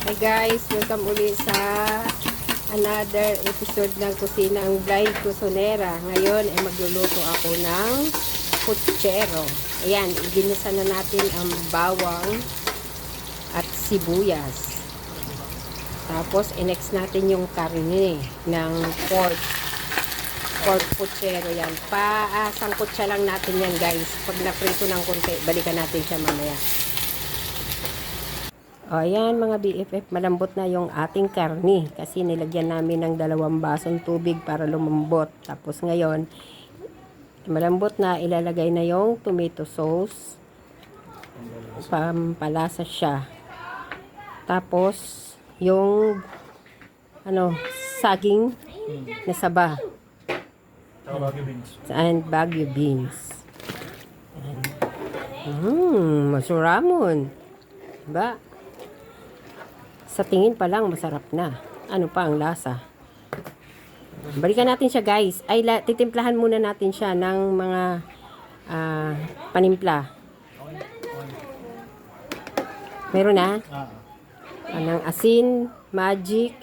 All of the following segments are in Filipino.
Hi guys, welcome uli sa another episode ng Kusina ang Blind Kusinera. Ngayon ay magluluto ako ng putsero. Ayan, ginisa na natin ang bawang at sibuyas. Tapos, inex natin yung karne ng pork putsero yan. Sangkot siya lang natin yan guys. Pag naprito ng konti, balikan natin siya mamaya. O, ayan mga BFF, malambot na yung ating karni kasi nilagyan namin ng 2 basong tubig para lumambot. Tapos ngayon, malambot na, ilalagay na yung tomato sauce. Pampalasa siya. Tapos, yung saging na saba. And Baguio beans. Masuramon. Diba? Sa tingin pa lang, masarap na. Ano pa ang lasa? Balikan natin siya guys. Titimplahan muna natin siya ng mga panimpla. Meron na? Anong asin, magic,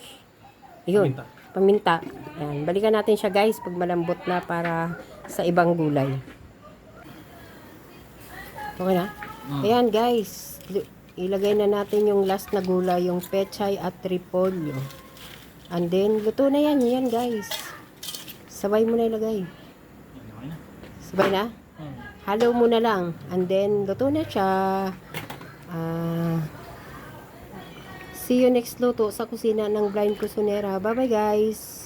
yun, paminta. Ayan. Balikan natin siya guys pag malambot na para sa ibang gulay. Okay na? Ayan guys. Ilagay na natin yung last na gulay, yung pechay at repolyo. And then, luto na yan. Yan guys. Sabay mo na ilagay. Sabay na? Halo mo na lang. And then, luto na siya. See you next luto sa kusina ng Blind Kusinera. Bye bye guys.